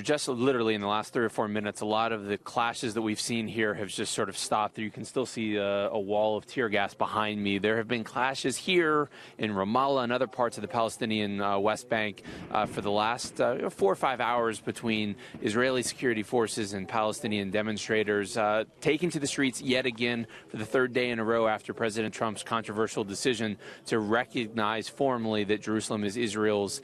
Just literally in the last 3 or 4 minutes, a lot of the clashes that we've seen here have just sort of stopped. You can still see a wall of tear gas behind me. There have been clashes here in Ramallah and other parts of the Palestinian West Bank for the last 4 or 5 hours between Israeli security forces and Palestinian demonstrators taking to the streets yet again for the third day in a row after President Trump's controversial decision to recognize formally that Jerusalem is Israel's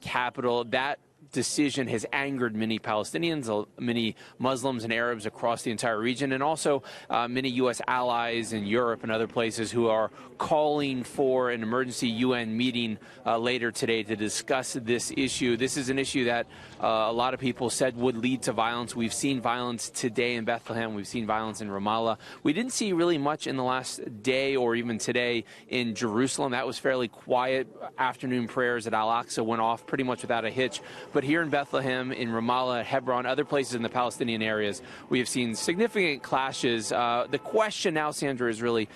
capital. That decision has angered many Palestinians, many Muslims and Arabs across the entire region, and also many U.S. allies in Europe and other places who are calling for an emergency UN meeting later today to discuss this issue. This is an issue that a lot of people said would lead to violence. We've seen violence today in Bethlehem. We've seen violence in Ramallah. We didn't see really much in the last day or even today in Jerusalem. That was fairly quiet. Afternoon prayers at Al-Aqsa went off pretty much without a hitch. But here in Bethlehem, in Ramallah, Hebron, other places in the Palestinian areas, we have seen significant clashes. The question now, Sandra, is really,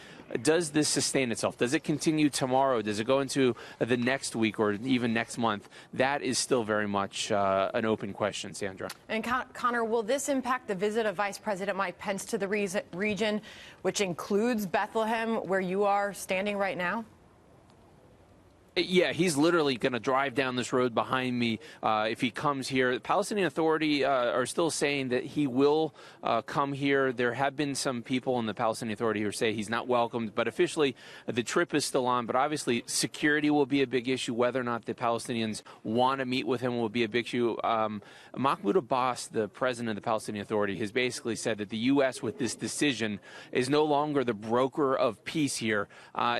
does this sustain itself? Does it continue tomorrow? Does it go into the next week or even next month? That is still very much an open question, Sandra. And Connor, will this impact the visit of Vice President Mike Pence to the region, which includes Bethlehem, where you are standing right now? Yeah, he's literally going to drive down this road behind me if he comes here. The Palestinian Authority are still saying that he will come here. There have been some people in the Palestinian Authority who say he's not welcomed, but officially the trip is still on. But obviously security will be a big issue. Whether or not the Palestinians want to meet with him will be a big issue. Mahmoud Abbas, the president of the Palestinian Authority, has basically said that the U.S. with this decision is no longer the broker of peace here.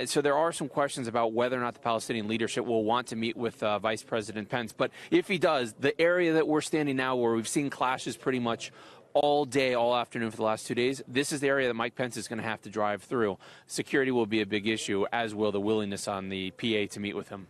So there are some questions about whether or not the Palestinian leadership will want to meet with Vice President Pence. But if he does, the area that we're standing now, where we've seen clashes pretty much all day, all afternoon for the last 2 days, this is the area that Mike Pence is going to have to drive through. Security will be a big issue, as will the willingness on the PA to meet with him.